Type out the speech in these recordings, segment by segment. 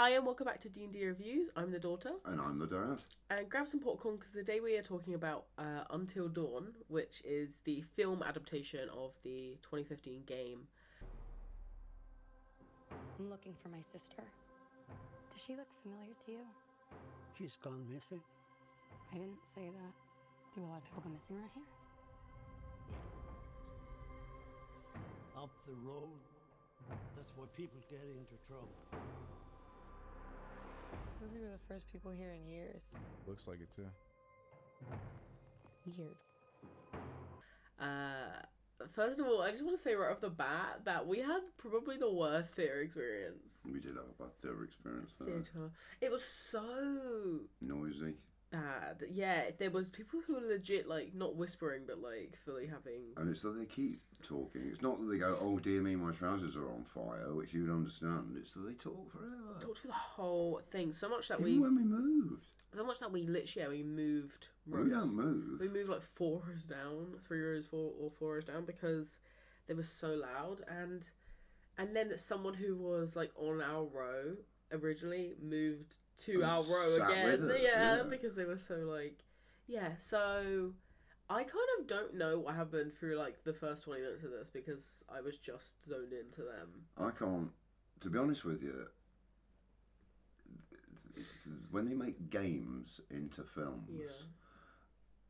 Hi and welcome back to D&D Reviews. I'm the daughter. And I'm the dad. And grab some popcorn because today we are talking about Until Dawn, which is the film adaptation of the 2015 game. I'm looking for my sister. Does she look familiar to you? She's gone missing. I didn't say that. Do a lot of people go missing around here? Up the road. That's why people get into trouble. Those are the first people here in years. Looks like it too. Weird. First of all, I just want to say right off the bat that we had probably the worst theatre experience. We did have a theatre experience there. Theatre. It was so Noisy. bad. Yeah, there was people who were legit, like, not whispering, but, like, fully having... And it's that they keep talking. It's not that they go, oh dear me, my trousers are on fire, which you'd understand. It's that they talk forever. Talked through the whole thing so much that Even when we moved. So much that we literally, we moved rows. We don't move. We moved like 4 rows down, 3 rows, 4 rows down because they were so loud. And then someone who was like on our row originally moved to our row again. With us, yeah, because they were so like, yeah. So I kind of don't know what happened through like the first 20 minutes of this because I was just zoned into them. I can't, to be honest with you, when they make games into films,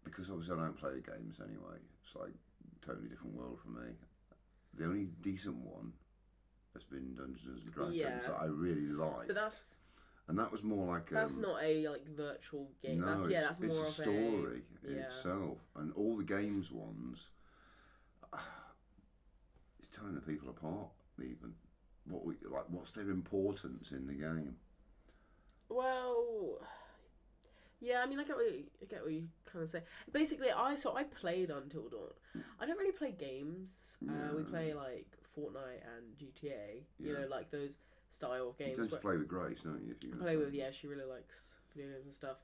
because obviously I don't play games anyway, it's like a totally different world for me. The only decent one has been Dungeons and Dragons that I really like. But that's... And that was more like that's not a like virtual game. No, that's more it's of a story in yeah. itself. And all the games ones, it's telling the people apart. Even what's their importance in the game? Well, yeah, I mean, I get what you kind of say. Basically, I played Until Dawn. I don't really play games. We play like Fortnite and GTA. You know, like those style of games. You tend to play with Grace, don't you? She really likes video games and stuff.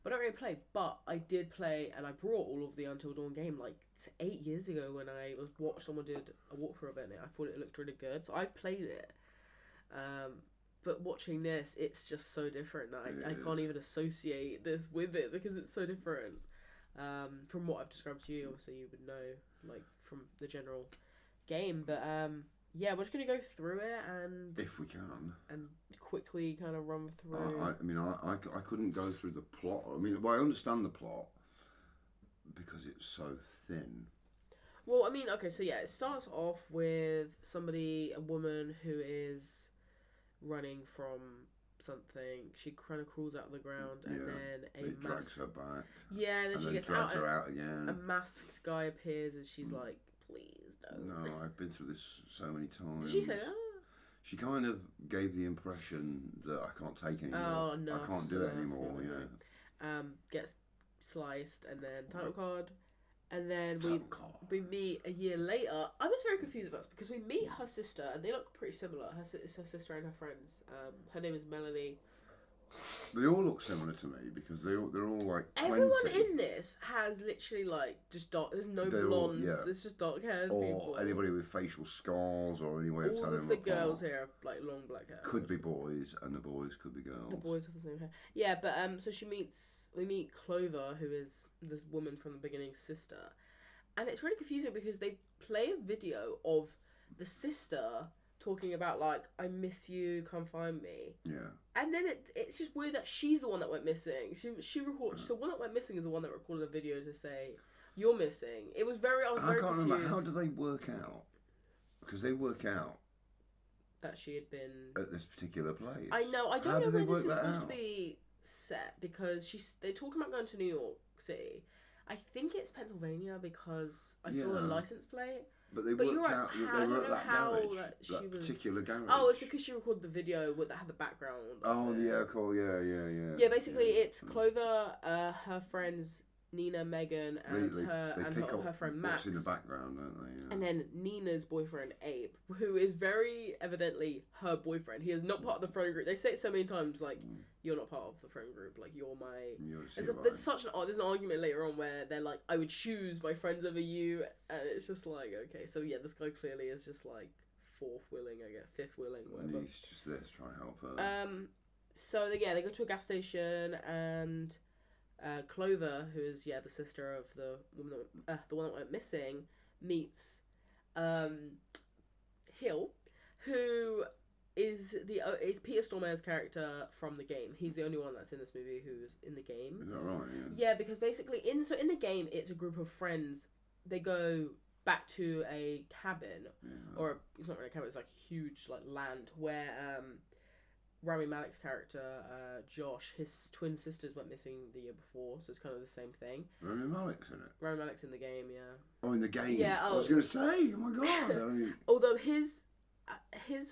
But I don't really play. But I did play, and I brought all of the Until Dawn game like 8 years ago when I watched someone did a walkthrough of it. And I thought it looked really good, so I played it. But watching this, it's just so different that I can't even associate this with it because it's so different. From what I've described to you, obviously you would know, like, from the general game. But, yeah, we're just going to go through it and... If we can. And quickly kind of run through... I couldn't go through the plot. I mean, I understand the plot because it's so thin. Well, I mean, okay, so yeah, it starts off with a woman who is... running from something. She kind of crawls out of the ground and then it drags her back. Yeah, and then she gets drags her out again. A masked guy appears and she's like, please don't. No, I've been through this so many times. Did she say that? She kind of gave the impression that I can't take anymore. Oh, no. I can't do it anymore, Gets sliced and then title card. And then we meet a year later. I was very confused about this because we meet her sister and they look pretty similar. It's her sister and her friends. Her name is Melanie. They all look similar to me because they're all like 20. Everyone in this has literally like just dark. There's no blondes. There's just dark haired people. Or anybody with facial scars or any way of telling them all of the apart. girls here have like long black hair. Could be boys and the boys could be girls. The boys have the same hair. Yeah, but so we meet Clover, who is this woman from the beginning's sister, and it's really confusing because they play a video of the sister talking about like, I miss you, come find me. Yeah. And then it's just weird that she's the one that went missing. She records. The one that went missing is the one that recorded a video to say you're missing. I was very confused. Remember, how do they work out? Because they work out that she had been at this particular place. I know. I don't know where this is supposed to be set because they're talking about going to New York City. I think it's Pennsylvania because I saw a license plate. But they worked out that they were at that garage, that particular garage. Oh, it's because she recorded the video that had the background. Oh, yeah, cool, yeah. Yeah, basically it's Clover, her friends Nina, Megan, and her friend Max. What's in the background, don't they? Yeah. And then Nina's boyfriend Abe, who is very evidently her boyfriend. He is not part of the friend group. They say it so many times, like, you're not part of the friend group. Like, you're my... There's an argument later on where they're like, I would choose my friends over you. And it's just like, okay, so yeah, this guy clearly is just like fifth wheeling, whatever. He's just there to try and help her. So they go to a gas station, and Clover, who is the sister of the woman the one that went missing, meets Hill, who is Peter Stormare's character from the game. He's the only one that's in this movie who's in the game. Is that right? Yeah, because basically in the game it's a group of friends. They go back to a cabin, or it's not really a cabin. It's like a huge like land where Rami Malek's character Josh, his twin sisters went missing the year before, so it's kind of the same thing. Rami Malek's in it. Rami Malek's in the game, yeah. Oh, in the game. Yeah. I was gonna say, oh my god. I mean... Although his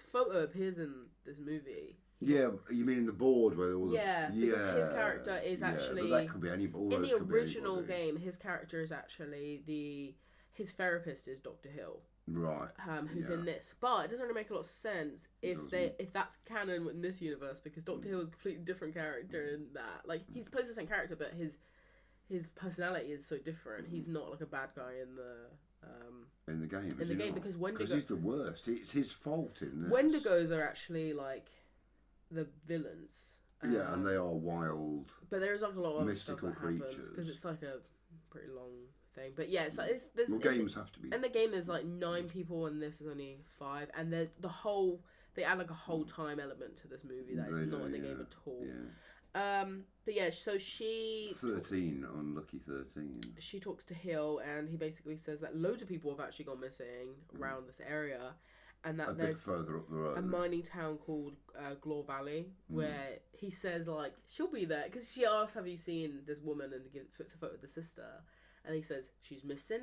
photo appears in this movie. Yeah, you mean in the board where all because his character is actually... But that could be anybody. In the original game, his character is actually his therapist is Dr. Hill. Right. Who's in this. But it doesn't really make a lot of sense if that's canon in this universe, because Dr. Hill is a completely different character in that. Like, he plays the same character, but his personality is so different. He's not like a bad guy in the game. In the game, because Wendigo... Because he's the worst. It's his fault in this. Wendigos are actually, like, the villains. Yeah, and they are wild, but there's like a lot of mystical stuff that creatures. Because it's like a pretty long thing. But yeah, it's like games have to be. In the game, there's like 9 people, and this is only 5. And they add like a whole time element to this movie that is not in the game at all. Yeah. But yeah, so she 13, unlucky 13. She talks to Hill, and he basically says that loads of people have actually gone missing around this area. And that there's further up the road. a mining town called Glore Valley, where he says, like, she'll be there. Because she asks, have you seen this woman? And puts a photo of the sister. And he says, she's missing.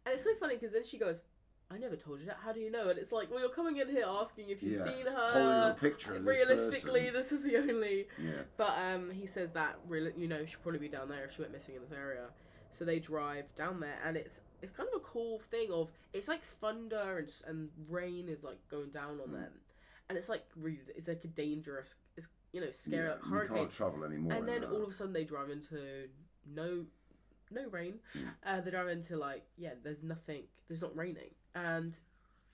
And it's so funny, because then she goes, I never told you that. How do you know? And it's like, well, you're coming in here asking if you've seen her. Holding a picture of realistically, this is the only... Yeah. But he says that, she'll probably be down there if she went missing in this area. So they drive down there, and it's kind of a cool thing of, it's like thunder and rain is like going down on them, and it's like really, it's like a dangerous, scary hurricane. You can't travel anymore. And then all of a sudden they drive into no rain. They drive into there's nothing, there's not raining, and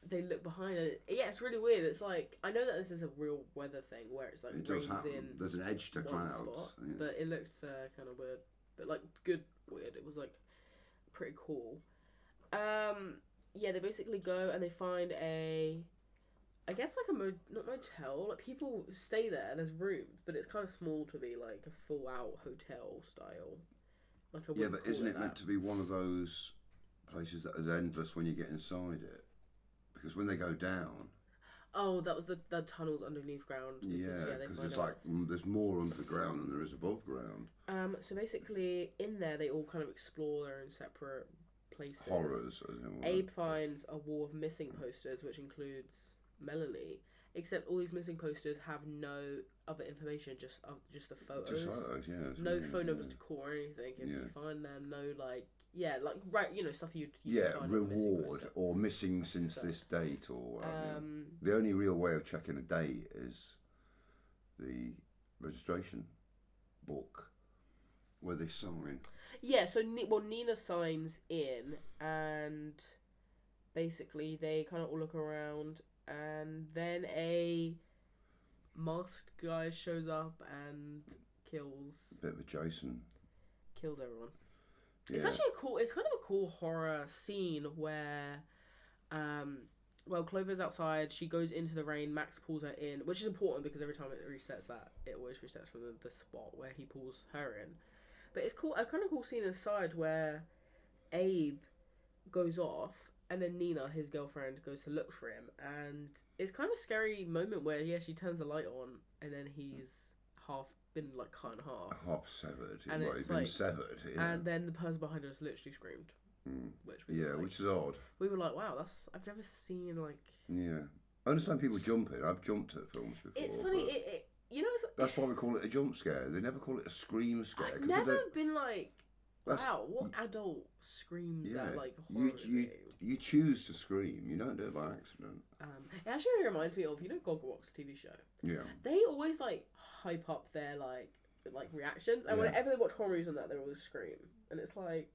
they look behind it. Yeah, it's really weird. It's like, I know that this is a real weather thing where it's like it rains does happen. in There's an edge to clouds, spot, but it looked kind of weird, but like good weird. It was like pretty cool. They basically go and they find I guess like not motel, like people stay there, there's rooms, but it's kind of small to be like a full out hotel style. Like but isn't it meant to be one of those places that is endless when you get inside it? Because when they go down... Oh, that was the tunnels underneath ground. Because there's more under the ground than there is above ground. So basically in there they all kind of explore their own separate places. Horrors. Abe finds a wall of missing posters, which includes Melanie. Except all these missing posters have no other information, just the photos. Just photos, yeah. No phone numbers to call or anything. If you find them, no stuff you'd find reward or missing since this date, or the only real way of checking a date is the registration book where they sign. Yeah, so Nina signs in, and basically they kind of all look around, and then a masked guy shows up and kills... A bit of a Jason. Kills everyone. Yeah. It's actually it's kind of a cool horror scene where... Clover's outside, she goes into the rain, Max pulls her in, which is important because every time it resets it always resets from the spot where he pulls her in. But it's cool, a kind of cool scene inside where Abe goes off, and then Nina, his girlfriend, goes to look for him, and it's kind of a scary moment where she turns the light on, and then he's been like cut in half, half severed, and it's been like severed, and then the person behind us literally screamed, which is odd. We were like, wow, I've never seen like. Yeah, I understand people jumping. I've jumped at films before. It's funny, that's why we call it a jump scare. They never call it a scream scare. I've never been like, wow, what adult screams at like horror game? You choose to scream. You don't do it by accident. It actually really reminds me of Gogglebox TV show. Yeah. They always like hype up their like reactions, and whenever they watch horror movies on that, they always scream, and it's like,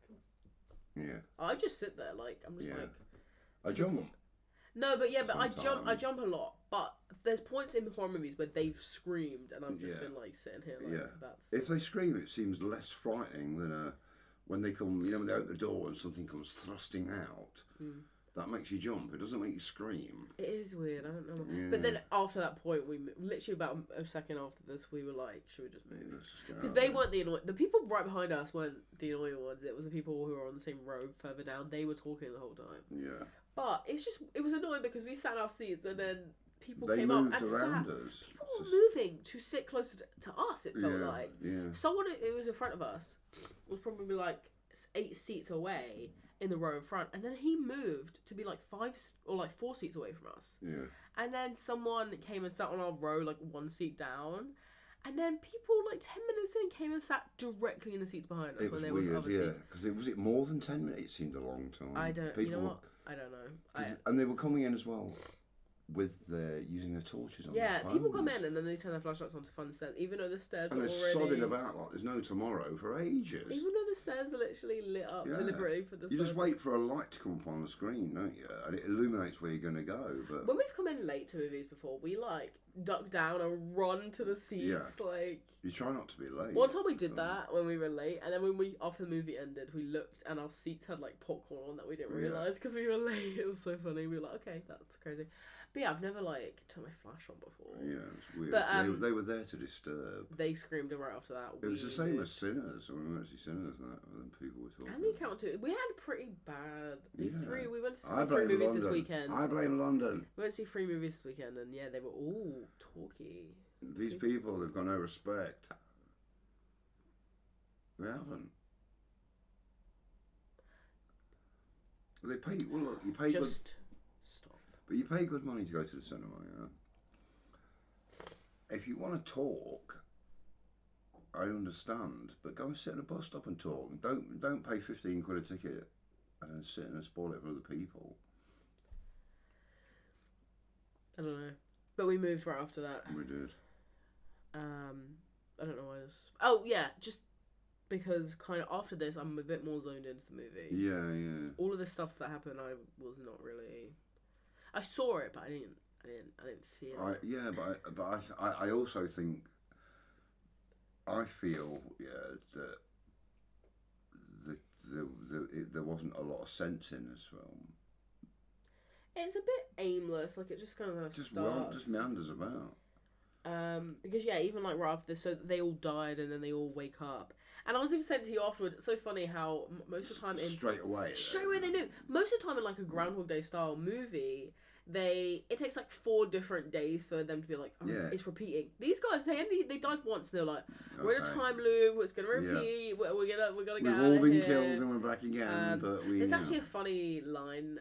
yeah. I just sit there like I'm just like. I jump. No, but yeah, but I Sometimes. jump a lot. But there's points in horror movies where they've screamed, and I've just been like sitting here like, that's. If they scream, it seems less frightening than when they come. When they open the door and something comes thrusting out. That makes you jump. It doesn't make you scream. It is weird. I don't know. Yeah. But then after that point, we literally about a second after this, we were like, should we just move? Because they weren't the annoying. The people right behind us weren't the annoying ones. It was the people who were on the same road further down. They were talking the whole time. Yeah. But it was annoying because we sat in our seats and then people They came up moved and around sat. us. People were moving to sit closer to us. It felt like someone who was in front of us was probably like 8 seats away in the row in front, and then he moved to be like 5 or like 4 seats away from us. Yeah. And then someone came and sat on our row like 1 seat down. And then people, like 10 minutes in, came and sat directly in the seats behind us when there was other seats. Because was it more than 10 minutes? It seemed a long time. I don't, you know what? I don't know. And they were coming in as well with using their torches on their phones. People come in and then they turn their flashlights on to find the stairs, even though the stairs and are they're already... sodding about like there's no tomorrow for ages. Even though the stairs are literally lit up deliberately for the You just wait for a light to come up on the screen, don't you? And it illuminates where you're going to go. But when we've come in late to movies before, we like duck down and run to the seats. Like you try not to be late. One time we did that when we were late, and then when after the movie ended, we looked and our seats had like popcorn on that we didn't realise because we were late. It was so funny. We were like, okay, that's crazy. But yeah, I've never like turned my flash on before. Yeah, it's weird. But they were there to disturb. They screamed right after that. It was the same as Sinners. I remember actually Sinners and that. And people were talking. And the account too. We had pretty bad. These three. We went to see 3 blame movies London. this weekend. I blame London. We went to see 3 movies this weekend, and yeah, they were all talky. These people, they've got no respect. They haven't. They pay. Well, look, you pay Just good. stop. But you pay good money to go to the cinema, yeah. If you want to talk, I understand, but go and sit in a bus stop and talk. Don't pay 15 quid a ticket and then sit and spoil it for other people. I don't know, but we moved right after that. We did. I don't know why this. Oh yeah, just because kind of after this, I'm a bit more zoned into the movie. Yeah. All of the stuff that happened, I was not really. I saw it, but I didn't feel it. But I also think I feel that there wasn't a lot of sense in this film. It's a bit aimless, like it just kind of starts. Just meanders about. Because even like right after this, so they all died and then they all wake up. And I was even saying to you afterwards, it's so funny how most of the time straight away they knew. Most of the time in like a Groundhog Day style movie, it takes like 4 different days for them to be like, it's repeating. These guys, they died once and they're like, we're in a time loop, it's gonna repeat, we're gonna get out of here. We've all been killed and we're back again, but we. There's actually a funny line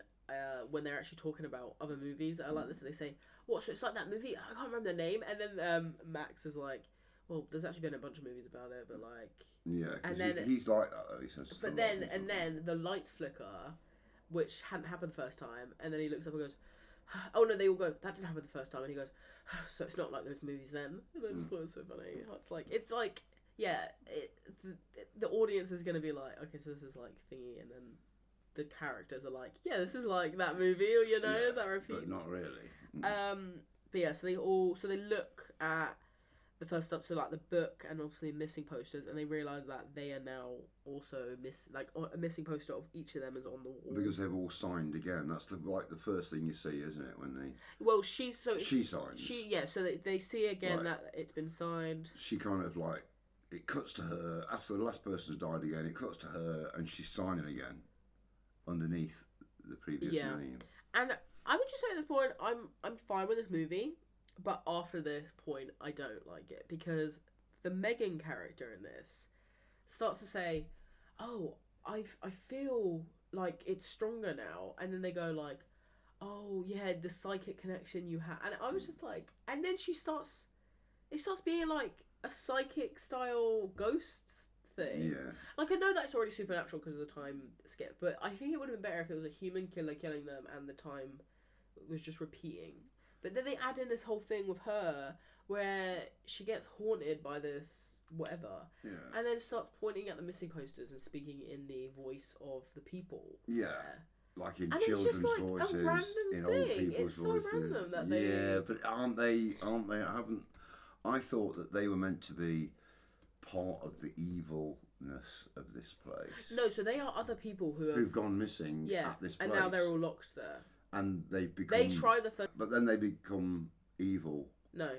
when they're actually talking about other movies. I like this, and they say, "What? So it's like that movie? I can't remember the name." And then Max is like, "Well, there's actually been a bunch of movies about it, but like." Yeah, and then he's like that though. He says. But then the lights flicker, which hadn't happened the first time, and then he looks up and goes, "Oh no!" They all go, "That didn't happen the first time," and he goes, "So it's not like those movies then." And I just thought it was so funny. It's like the audience is gonna be like, "Okay, so this is like thingy," and then the characters are like, "Yeah, this is like that movie," or that repeats. But not really. But yeah, so they look at the first stuff, so like the book and obviously missing posters, and they realise that they are now also a missing poster of each of them is on the wall because they've all signed again. That's the first thing you see, isn't it? When they she signs. So they see again that it's been signed. She kind of like it cuts to her after the last person's died again. It cuts to her and she's signing again underneath the previous name. And I would just say at this point, I'm fine with this movie. But after this point, I don't like it because the Megan character in this starts to say, "Oh, I feel like it's stronger now," and then they go like, "Oh yeah, the psychic connection you had," and I was just like, and then it starts being like a psychic style ghost thing. Yeah. Like I know that's already supernatural because of the time skip, but I think it would have been better if it was a human killer killing them and the time was just repeating. But then they add in this whole thing with her where she gets haunted by this whatever. Yeah. And then starts pointing at the missing posters and speaking in the voice of the people. Yeah. like in And it's children's just like a voices, random in old thing. people's It's so voices. random that they- Yeah, but aren't they? I thought that they were meant to be part of the evilness of this place. No, so they are other people who've gone missing at this place. and now they're all locked there. And they become. They try the third. But then they become evil. No,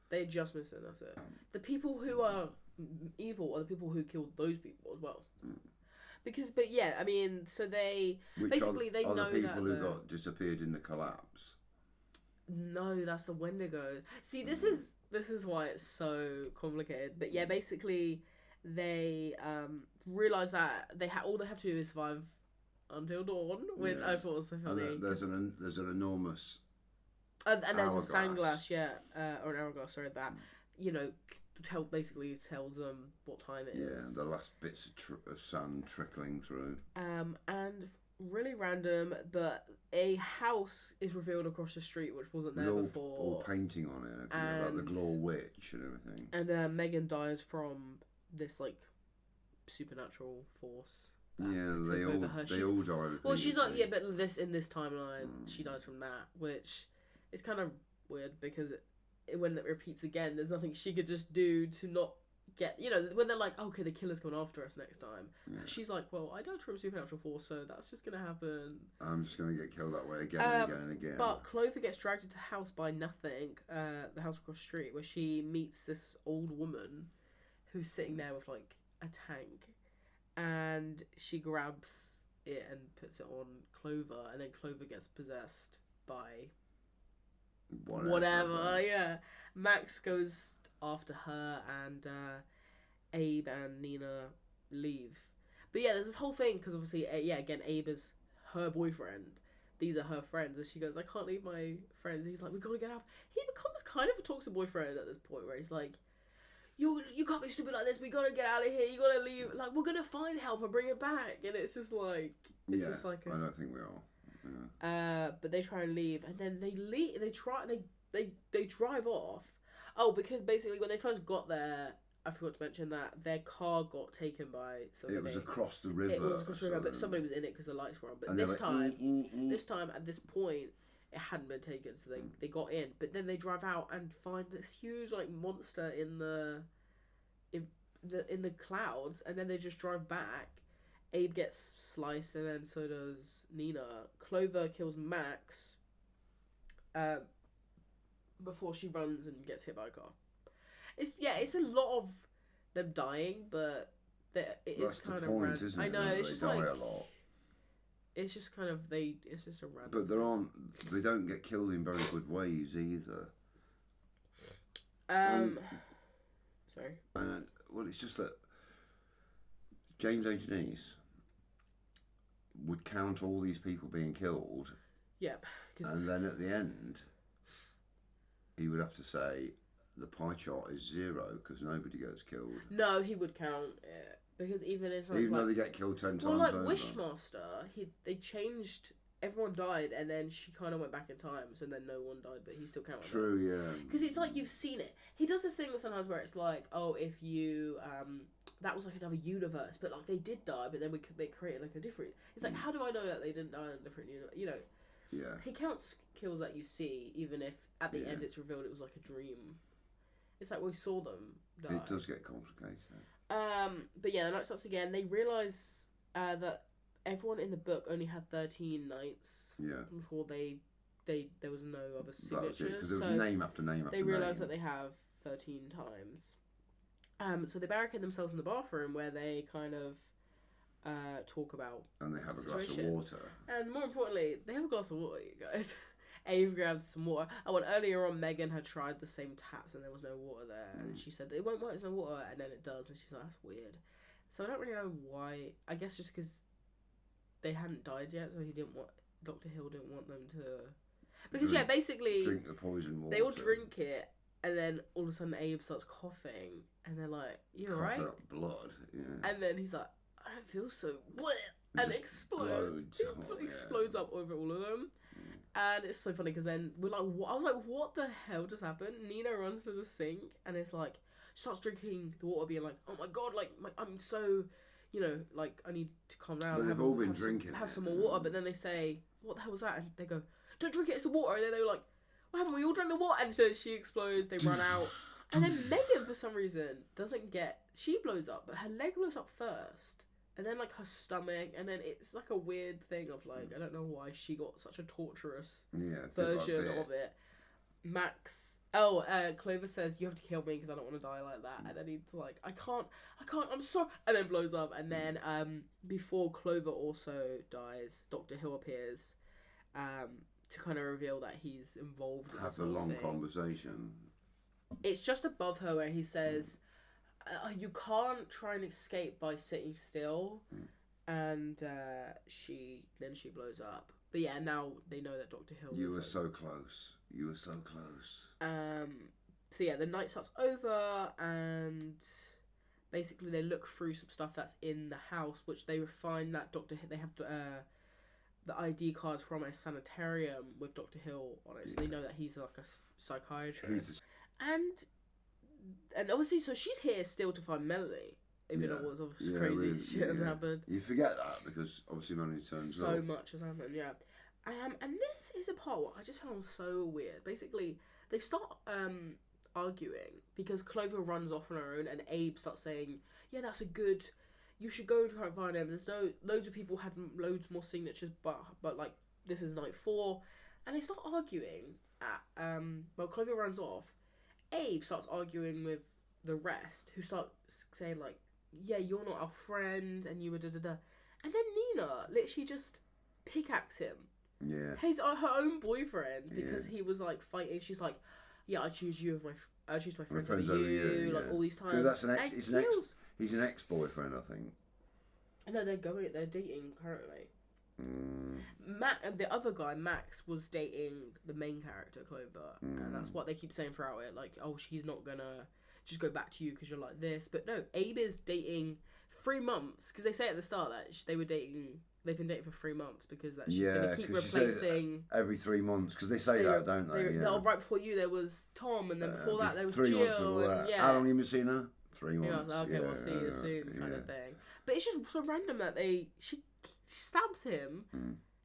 they just miss it. That's it. The people who are evil are the people who killed those people as well. Because, but yeah, I mean, so they Which basically they are know the people that who got disappeared in the collapse. No, that's the Wendigo. See, this is why it's so complicated. But yeah, basically they realize that all they have to do is survive until dawn, which I thought was so funny. And there's an enormous and there's a hourglass. sandglass, or an hourglass, sorry, that basically tells them what time it is. Yeah, the last bits of sand trickling through. And really random, but a house is revealed across the street, which wasn't there before. All painting on it, like the Glore Witch and everything. And Megan dies from this like supernatural force. Yeah, they all die. Well, she's not. Yeah, but in this timeline, she dies from that, which is kind of weird because when it repeats again, there's nothing she could just do to not get. When they're like, okay, the killer's coming after us next time. Yeah. She's like, well, I died from supernatural force, so that's just gonna happen. I'm just gonna get killed that way again and again and again. But Clover gets dragged into a house by nothing, the house across the street, where she meets this old woman who's sitting there with like a tank. And she grabs it and puts it on Clover, and then Clover gets possessed by whatever. Yeah, Max goes after her, and Abe and Nina leave. But yeah, there's this whole thing because obviously, again, Abe is her boyfriend. These are her friends, and she goes, "I can't leave my friends." He's like, "We gotta get out." He becomes kind of a toxic boyfriend at this point, where he's like, You can't be stupid like this. We gotta get out of here. You gotta leave. Like, we're gonna find help and bring it back. And it's just like I don't think we are. Yeah. But they try and leave, and then they leave. They drive off. Oh, because basically when they first got there, I forgot to mention that their car got taken by somebody. It was across the river. It was across the river, but somebody was in it because the lights were on. But this time at this point, it hadn't been taken, so they got in. But then they drive out and find this huge like monster in the clouds, and then they just drive back. Abe gets sliced, and then so does Nina. Clover kills Max before she runs and gets hit by a car. It's a lot of them dying, but it is kind of random. I know, it's just like a lot. It's just kind of it's just a random. But they don't get killed in very good ways either. Sorry. Well, it's just that James H. Nice would count all these people being killed. Yep. And then at the end, he would have to say the pie chart is 0 because nobody gets killed. No, he would count it. Because even though they get killed 10 times over. Well, like Wishmaster, they changed. Everyone died, and then she kind of went back in time, so then no one died, but he still counted. True, yeah. Because it's like you've seen it. He does this thing sometimes where it's like, oh, if you that was like another universe, but like they did die, but then they created like a different. It's like, how do I know that they didn't die in a different universe? Yeah. He counts kills that you see, even if at the end it's revealed it was like a dream. It's like we saw them die. It does get complicated. But yeah, the night starts again. They realise that everyone in the book only had 13 nights. Yeah. Before there was no other signatures. Because there was name after name after they name. They realise that they have 13 times. So they barricade themselves in the bathroom where they kind of talk about. And they have a glass of water. And more importantly, they have a glass of water, you guys. Ave grabs some water. Earlier on, Megan had tried the same taps and there was no water there. And she said, it won't work, there's no water. And then it does. And she's like, that's weird. So I don't really know why. I guess just because they hadn't died yet, so Dr. Hill didn't want them to. Because basically. Drink the poison water. They all drink it. And then all of a sudden Abe starts coughing. And they're like, you alright? Blood, yeah. And then he's like, I don't feel so bleh. And explodes. It explodes up over all of them. And it's so funny because then we're like, I was like, what the hell just happened? Nina runs to the sink and it's like, starts drinking the water, being like, oh my god, like, I'm so, you know, like, I need to calm down. But they've all been drinking have it. some more water. But then they say, what the hell was that? And they go, don't drink it, it's the water. And then they're like, well, haven't we all drank the water? And so she explodes, they run out. And then Megan, for some reason, she blows up, but her leg blows up first. And then, like, her stomach, and then it's, like, a weird thing of, like, I don't know why she got such a torturous version of it. Clover says, you have to kill me because I don't want to die like that. And then he's like, I can't, I'm sorry. And then blows up. And then, before Clover also dies, Dr. Hill appears, to kind of reveal that he's involved in this Have a long thing. conversation. It's just above her where he says, you can't try and escape by sitting still. And she blows up. But yeah, now they know that Dr. Hill You were so close. You were so close. So yeah, the night starts over, and basically they look through some stuff that's in the house, which they find that they have the ID cards from a sanitarium with Dr. Hill on it, so they know that he's like a psychiatrist. And obviously, so she's here still to find Melanie, even though it was crazy shit has happened. You forget that because obviously Melanie turns up. So much has happened, yeah. And this is a part what I just found so weird. Basically, they start arguing because Clover runs off on her own, and Abe starts saying, "Yeah, that's a good. You should go try and find him. There's loads of people had loads more signatures, but like this is night 4." And they start arguing at well, Clover runs off. Abe starts arguing with the rest, who start saying like, "Yeah, you're not our friend," and you were da-da-da. And then Nina literally just pickaxe him. Yeah. He's her own boyfriend because he was like fighting. She's like, "Yeah, I choose you as I choose my friend over you." Like all these times. Because he's an ex-boyfriend, I think. No, they're dating currently. The other guy, Max, was dating the main character, Clover, and that's what they keep saying throughout it. Like, oh, she's not gonna just go back to you because you're like this. But no, Abe is dating 3 months because they say at the start that they were dating. They've been dating for 3 months because that she's gonna keep replacing every 3 months because they say that, don't they? Yeah. Right before you, there was Tom, and then before that, there was 3 months Jill. And, yeah. How long have you seen her? 3 months. Yeah, I was like, okay, we'll see you soon, kind of thing. But it's just so random that she stabs him.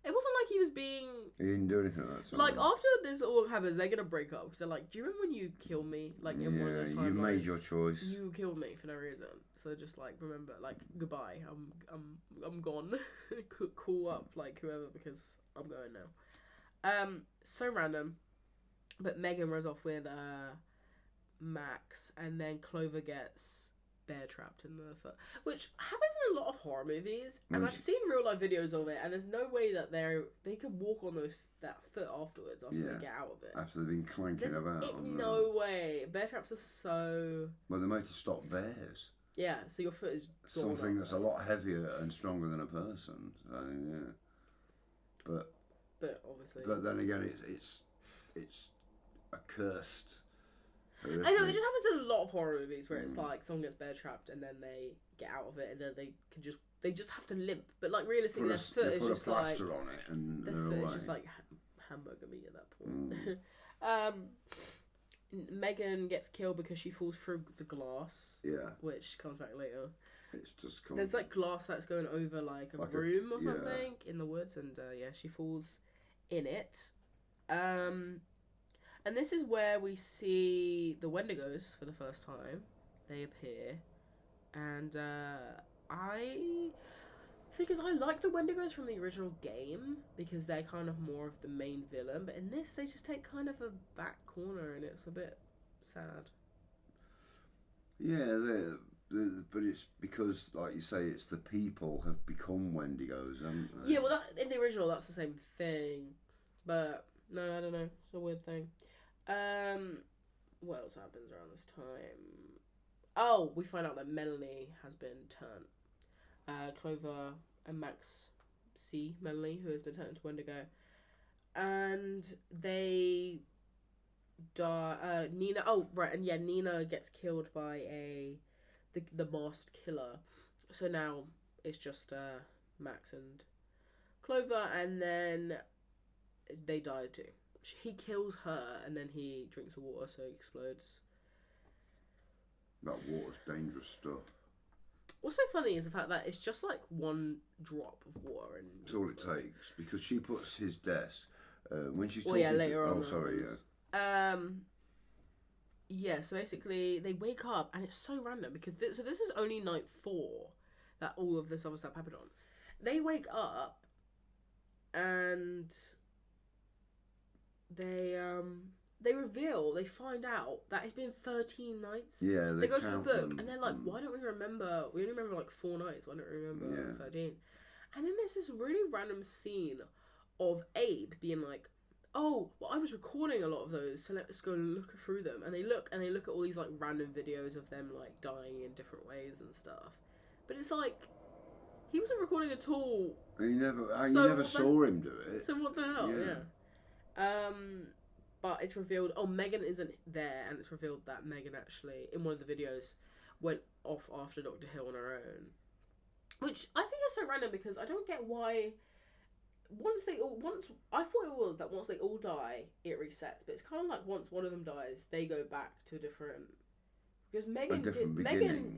It wasn't like he was being. He didn't do anything like that. Like after this all happens, they're gonna break up because they're like, "Do you remember when you killed me? Like in one of those timelines? You made your choice. You killed me for no reason. So just like remember, like goodbye. I'm gone. Call up like whoever because I'm going now. So random, but Megan runs off with Max, and then Clover gets bear trapped in the foot, which happens in a lot of horror movies, and I've seen real life videos of it, and there's no way that they could walk on that foot afterwards after they get out of it. After they've been clanking about. No way. Bear traps are so. Well, they're made to stop bears. Yeah, so your foot is gone something that's a lot heavier and stronger than a person. So yeah, but obviously. But then again, it's a cursed. I know, it just happens in a lot of horror movies where it's like someone gets bear trapped and then they get out of it and then they just have to limp. But like realistically, their foot is just like plaster on it and their foot is just like hamburger meat at that point. Megan gets killed because she falls through the glass. Yeah, which comes back later. It's just there's like glass that's going over like a room or something in the woods, and she falls in it. And this is where we see the Wendigos for the first time. They appear. And I like the Wendigos from the original game because they're kind of more of the main villain. But in this, they just take kind of a back corner and it's a bit sad. Yeah, but it's because, like you say, it's the people have become Wendigos, haven't they? Yeah, well, in the original, that's the same thing. But, no, I don't know. It's a weird thing. What else happens around this time? Oh, we find out that Melanie has been turned. Clover and Max see Melanie, who has been turned into Wendigo, and they die. Nina. Oh, right, and yeah, Nina gets killed by the masked killer. So now it's just Max and Clover, and then they die too. He kills her, and then he drinks the water, so he explodes. That water's dangerous stuff. What's so funny is the fact that it's just like one drop of water, and That's all it takes, because she puts his desk when she's well, talking. yeah, later on. Oh, sorry, Yeah, so basically they wake up and it's so random because this is only night 4 that all of this other stuff happened on. They wake up and they find out that it's been 13 nights. Yeah, they go to the book them. and they're like, why don't we remember? We only remember like 4 nights. Why don't we remember 13? And then there's this really random scene of Abe being like, oh, well, I was recording a lot of those, so let's go look through them. And they look at all these like random videos of them like dying in different ways and stuff. But it's like, he wasn't recording at all. You never saw him do it. So what the hell? Yeah. But it's revealed, Megan isn't there, and it's revealed that Megan actually, in one of the videos, went off after Dr. Hill on her own. Which I think is so random because I don't get why. I thought it was that once they all die, it resets. But it's kind of like once one of them dies, they go back to a different. Because Megan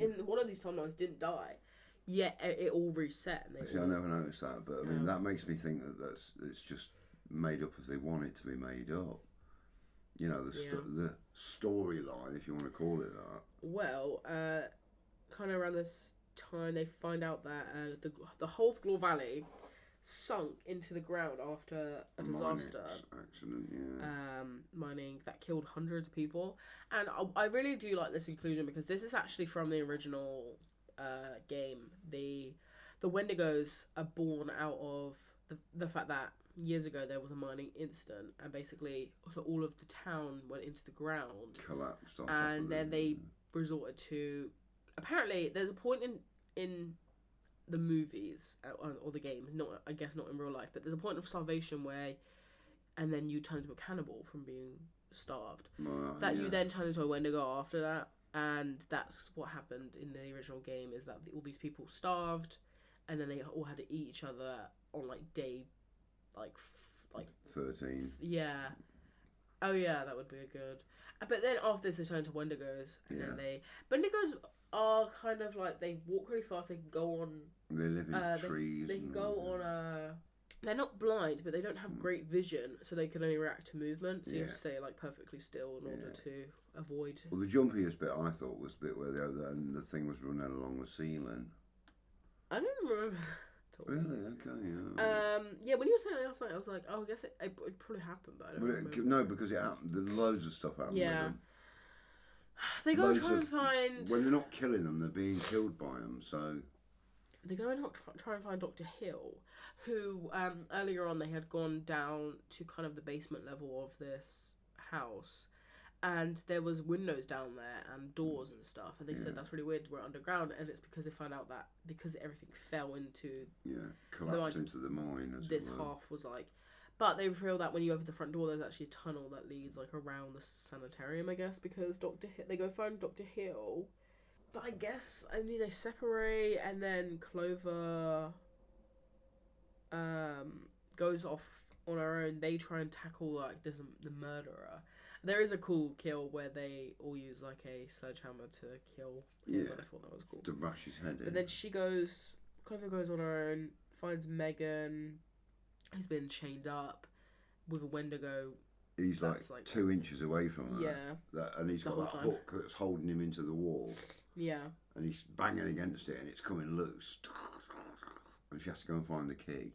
in one of these timelines didn't die, yet it all reset. And I never noticed that, but I mean that makes me think that it's just made up as they want it to be made up. You know, the storyline, if you want to call it that. Well, kind of around this time, they find out that the whole of Glore Valley sunk into the ground after a disaster. Accident, yeah. Mining that killed hundreds of people. And I really do like this inclusion because this is actually from the original game. The Wendigos are born out of the fact that years ago there was a mining incident and basically all of the town went into the ground. Collapsed. And then they resorted to... Apparently, there's a point in the movies or the games, I guess not in real life, but there's a point of starvation where, and then you turn into a cannibal from being starved. You then turn into a Wendigo after that, and that's what happened in the original game. Is that all these people starved, and then they all had to eat each other on like day, like 13. Yeah. Oh yeah, that would be a good. But then after this, they turn into Wendigos, and then Wendigos are kind of like, they walk really fast. They can go on. They live in trees. They can go on They're not blind, but they don't have great vision, so they can only react to movement. So you have to stay like perfectly still in order to avoid. Well, the jumpiest bit I thought was the bit where the thing was running along the ceiling. I don't remember. Really? Okay. Yeah. When you were saying it last night, I was like, oh, I guess it probably happened, but I don't remember. No, because it happened. Loads of stuff happened. Yeah. With them. They go and try and find. When they're not killing them, they're being killed by them. So. They go and try and find Dr. Hill, who earlier on they had gone down to kind of the basement level of this house, and there was windows down there and doors and stuff, and they said that's really weird, we're underground, and it's because they found out that because everything fell into collapsed into the mine. This half was like, but they reveal that when you open the front door, there's actually a tunnel that leads like around the sanitarium, I guess, because they go find Dr. Hill. But I guess, they separate, and then Clover goes off on her own. They try and tackle, like, the murderer. There is a cool kill where they all use, like, a sledgehammer to kill him. I thought that was cool. To rush his head in. But then Clover goes on her own, finds Megan, who's been chained up with a Wendigo. He's like 2 inches away from her. Yeah. And he's got that hook that's holding him into the wall. Yeah. And he's banging against it and it's coming loose. And she has to go and find the key.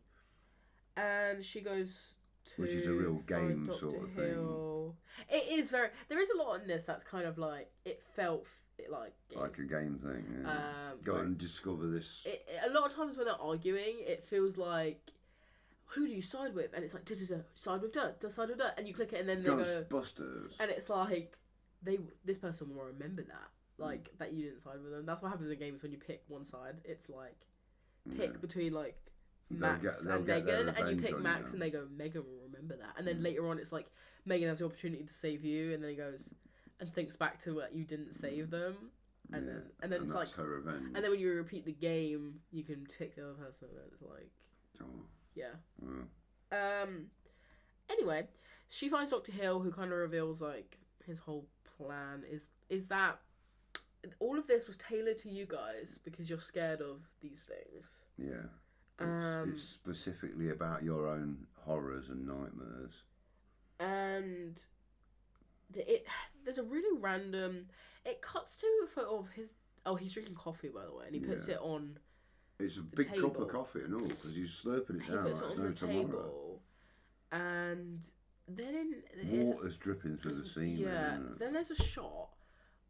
And she goes to... Which is a real game Dr. sort of Hill. Thing. It is very... There is a lot in this that's kind of like... It felt like... Like a game thing, yeah. Go and discover this... A lot of times when they're arguing, it feels like... Who do you side with? And it's like, side with dirt, side with dirt. And you click it and then they go... Ghostbusters. And it's like, this person will remember that. Like, that you didn't side with them. That's what happens in games when you pick one side. It's like, pick between, like, Max and Megan. And you pick Max and they go, Megan will remember that. And then later on, it's like, Megan has the opportunity to save you. And then he goes and thinks back to what you didn't save them. And then it's like... her revenge. And then when you repeat the game, you can pick the other person. And it's like... Oh. Yeah. Anyway, she finds Dr. Hill, who kind of reveals, like, his whole plan is that all of this was tailored to you guys because you're scared of these things. Yeah. Um, It's specifically about your own horrors and nightmares. And there's a really random. It cuts to a photo of his. Oh, he's drinking coffee, by the way, and he puts it on. It's a big table. cup of coffee and all because he's slurping it He down puts like it on no the tomorrow. table, and then Water's dripping through the ceiling. Yeah. Isn't it? Then there's a shot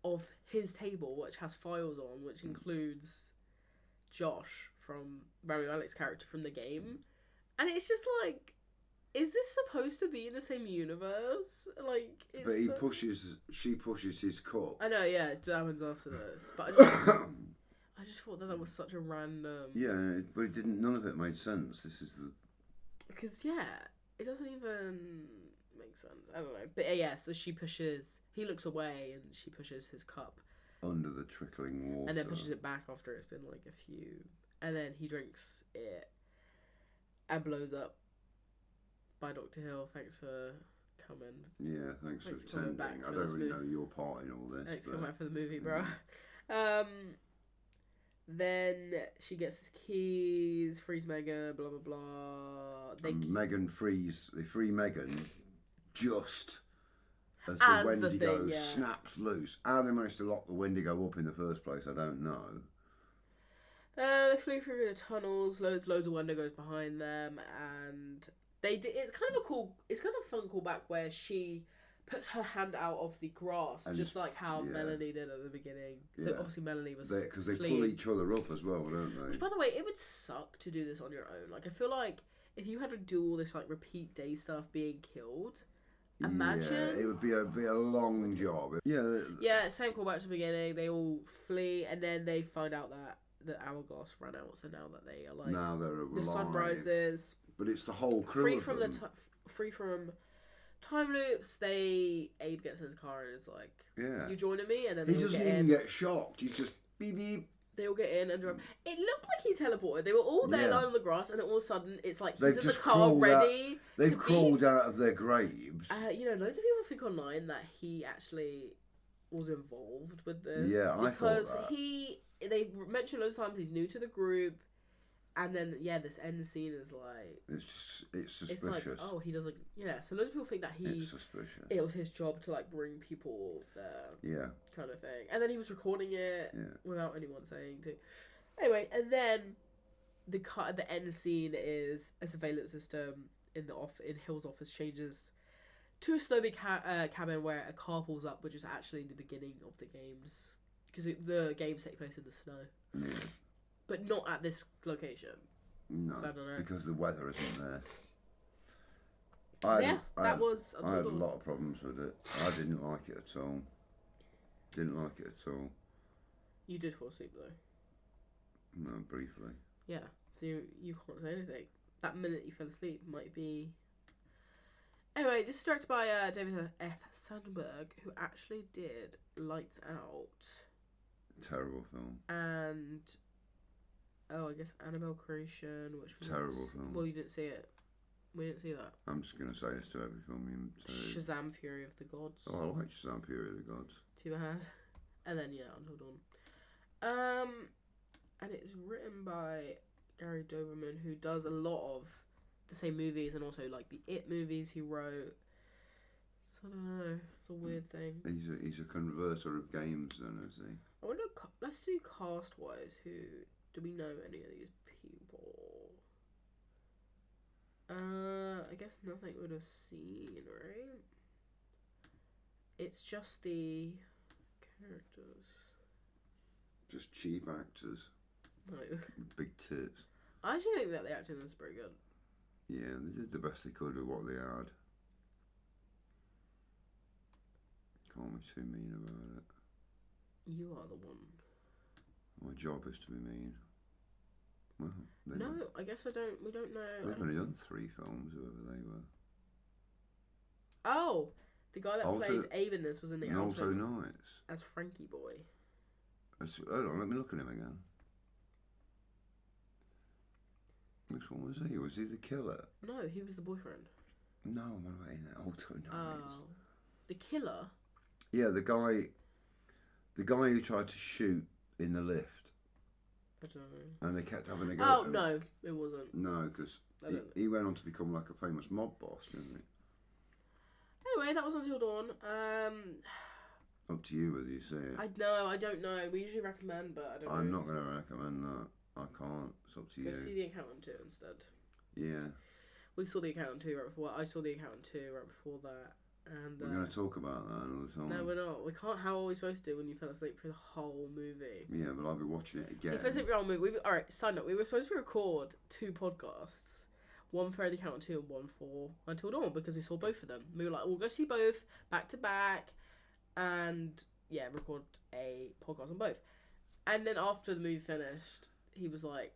of his table which has files on, which includes Josh from Rami Malek's character from the game, and it's just like, is this supposed to be in the same universe? Like, it's But she pushes his cup. I know, yeah, it happens after this, but I just thought that was such a random. Yeah, but it didn't. None of it made sense. This is the. Because it doesn't even make sense. I don't know, but so he looks away, and she pushes his cup Under the trickling water. and then pushes it back after it's been like a few, and then he drinks it and blows up by Dr. Hill. Thanks for coming. Yeah, thanks Thanks for for coming attending. back I for don't this really movie. know your part in all this. Thanks for but- coming back for the movie, bro. Then she gets his keys, frees Megan, blah blah blah. Megan frees. They free Megan just as As the the Wendigo thing, yeah. snaps loose. How they managed to lock the Wendigo up in the first place, I don't know. They flew through the tunnels. Loads of Wendigos behind them, and they did. It's kind of a cool. It's kind of a fun callback where she puts her hand out of the grass, And- just like how yeah. Melanie did at the beginning. So Yeah. obviously Melanie was Because they fleeing. pull each other up as well, don't they? Which, by the way, it would suck to do this on your own. Like, I feel like if you had to do all this like repeat day stuff, being killed, imagine. Yeah, it would be a long job. Yeah. Yeah, same callback to the beginning. They all flee, and then they find out that the hourglass ran out. So now that they are like, Now they're alive. the sun rises, But it's the whole crew free of from them. free from time loops. Abe gets in his car and is like, Yeah. "You joining me?" And then He they all doesn't get even in. get shocked. He's just beep beep. They all get in and drive. It looked like he teleported. They were all there Yeah. lying on the grass, and all of a sudden it's like he's They've in the just car crawled ready. They've to crawled be... out of their graves. Loads of people think online that he actually was involved with this. Yeah, I thought because that. they mentioned loads of times he's new to the group, and then this end scene is like It's it's like suspicious. he doesn't so loads of people think that It's suspicious. it was his job to like bring people there Yeah. kind of thing, and then he was recording it Yeah. without anyone saying to. Anyway, and then the end scene is a surveillance system in Hill's office changes to a snowy cabin where a car pulls up, which is actually the beginning of the games, because the games take place in the snow, Yeah. but not at this location. No, So I don't know. because the weather isn't there. I had had a lot of problems with it. I didn't like it at all. Didn't like it at all. You did fall asleep though. No, briefly. Yeah, so you can't say anything. That minute you fell asleep might be. Anyway, this is directed by David F. Sandberg, who actually did Lights Out Terrible film. and I guess Annabelle Creation, which was Terrible film. Well, you didn't see it. We didn't see that. I'm just going to say this to every film you say. Shazam! Fury of the Gods. Oh, I like Shazam! Fury of the Gods. Too bad. And then Until Dawn. And it's written by Gary Doberman, who does a lot of the same movies and also like the It movies he wrote. So I don't know. It's a weird thing. He's a converter of games, then, is he? I wonder. Let's see cast wise. Who do we know any of these people? I guess nothing would have seen, right? It's just the characters. Just cheap actors No. with big tits. I actually think that the acting was pretty good. Yeah, they did the best they could with what they had. Can't be too mean about it. You are the one. My job is to be mean. Well, No, I guess we don't know. They've only done 3 films, whoever they were. Oh! The guy that Alto- played Abe in this was in the Alto Alto Nights. as Frankie Boy. Hold on, let me look at him again. Which one was he? Was he the killer? No, he was the boyfriend. No, what about in Alto Nights? Oh. The killer? Yeah, the guy The guy who tried to shoot in the lift. I don't know. And they kept having a go Oh, at him. no, it wasn't. No, because he went on to become like a famous mob boss, didn't he? Anyway, that was Until Dawn. Up to you whether you see it. I don't know. We usually recommend, but I don't know. I'm not going to recommend that. I can't. It's up to Go you. see The Accountant 2 instead. Yeah. We saw The Accountant 2 right before. I saw The Accountant 2 right before that. And We're going to talk about that another time. no, we're not. We can't. How are we supposed to when you fell asleep through the whole movie? Yeah, but I'll be watching it again. You fell asleep through the whole movie. Alright, side note. We were supposed to record 2 podcasts. One for The Accountant 2 and one for Until Dawn because we saw both of them. We were like, we'll go see both back to back and, yeah, record a podcast on both. And then after the movie finished, he was like,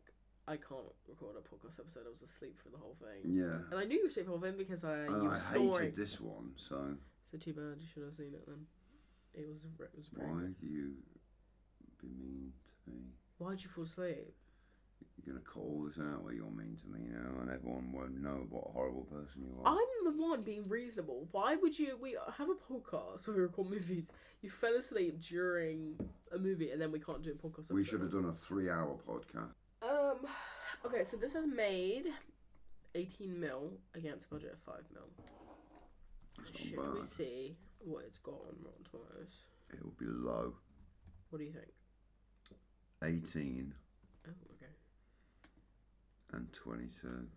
I can't record a podcast episode. I was asleep for the whole thing. Yeah. And I knew you were asleep for the whole thing because you were I snoring. hated this one, so... So too bad. You should have seen it then. It was very Why good. do you be mean to me? Why did you fall asleep? You're going to cut all this out where you're mean to me now and everyone won't know what a horrible person you are. I'm the one being reasonable. Why would you... We have a podcast where we record movies. You fell asleep during a movie and then we can't do a podcast. We should have done a 3-hour podcast. Okay, so this has made 18 mil against a budget of 5 mil. That's Should not we bad. see what it's got on Rotten Tomatoes? It will be low. What do you think? 18 Oh, okay. and 22.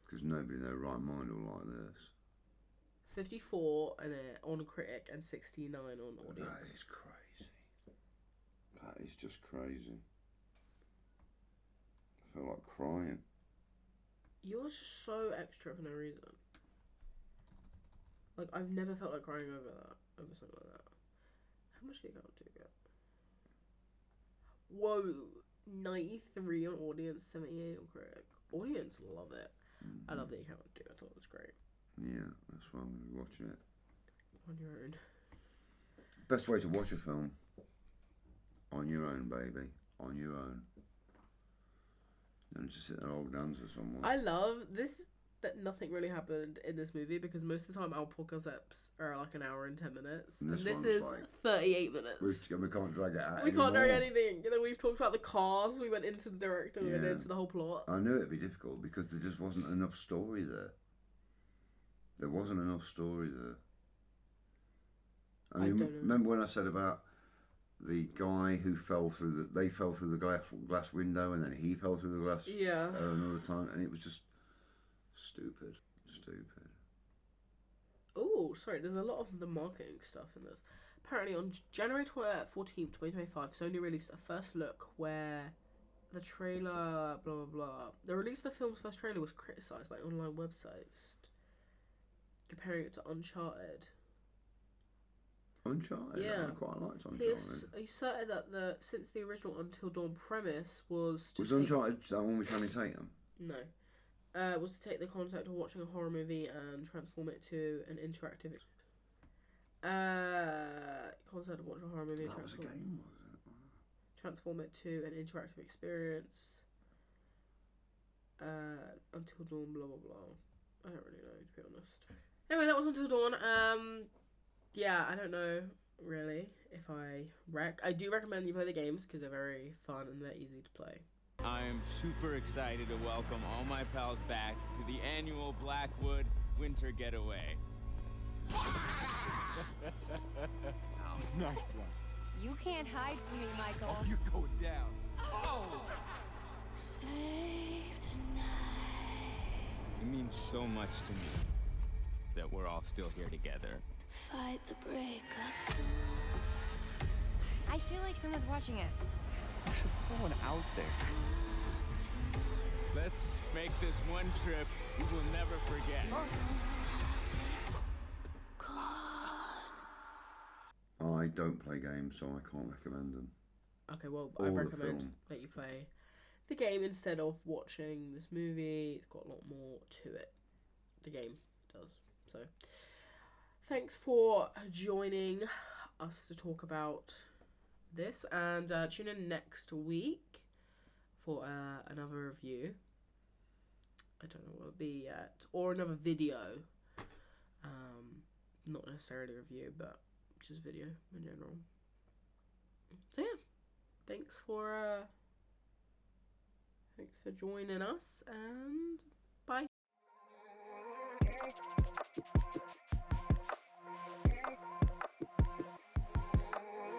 Because nobody in their right mind will like this. 54 on critic and 69 on audience. That is crazy. That is just crazy. I feel like crying. You're just so extra for no reason. Like, I've never felt like crying over something like that. How much did it go to get? Whoa, 93 on audience, 78 on critic. Audience love it. Mm-hmm. I love The Accountant too. I thought it was great. Yeah, that's why I'm going to be watching it. On your own. Best way to watch a film. On your own, baby. On your own. Don't just sit there and hold hands with someone. I love this that nothing really happened in this movie because most of the time our podcast eps are like an hour and 10 minutes. And this this one's is like 38 minutes. We can't drag it out We can't do anymore. anything. You know, we've talked about the cars, we went into the director, we went Yeah. into the whole plot. I knew it'd be difficult because there just wasn't enough story there. There wasn't enough story there. I mean, don't know. remember when I said about the guy who fell through they fell through the glass window and then he fell through the glass Yeah. another time, and it was just stupid. Oh, sorry, there's a lot of the marketing stuff in this. Apparently on January 14th, 2025, Sony released a first look where the trailer, blah, blah, blah. The release of the film's first trailer was criticised by online websites, comparing it to Uncharted. Uncharted. Yeah. I quite liked He Uncharted. asserted that since the original Until Dawn premise was to Was take... Uncharted that one with Channing Tatum? No. Was to take the concept of watching a horror movie and transform it to an interactive... concept of watching a horror movie and That was a game, was it? transform it to an interactive experience. Until Dawn, blah, blah, blah. I don't really know, to be honest. Anyway, that was Until Dawn. Yeah, I don't know, really, if I I do recommend you play the games, because they're very fun and they're easy to play. I'm super excited to welcome all my pals back to the annual Blackwood Winter Getaway. Nice one. You can't hide from me, Michael. You're going down. Oh! It means so much to me that we're all still here together. Fight the break of I feel like someone's watching us. Just going out there. Let's make this one trip we will never forget. I don't play games, so I can't recommend them. Okay, well, Or I the recommend film. that you play the game instead of watching this movie. It's got a lot more to it. The game does. So, thanks for joining us to talk about this, and tune in next week for another review. I don't know what it'll be yet, or another video not necessarily review, but just video in general. So yeah, thanks for joining us, and bye.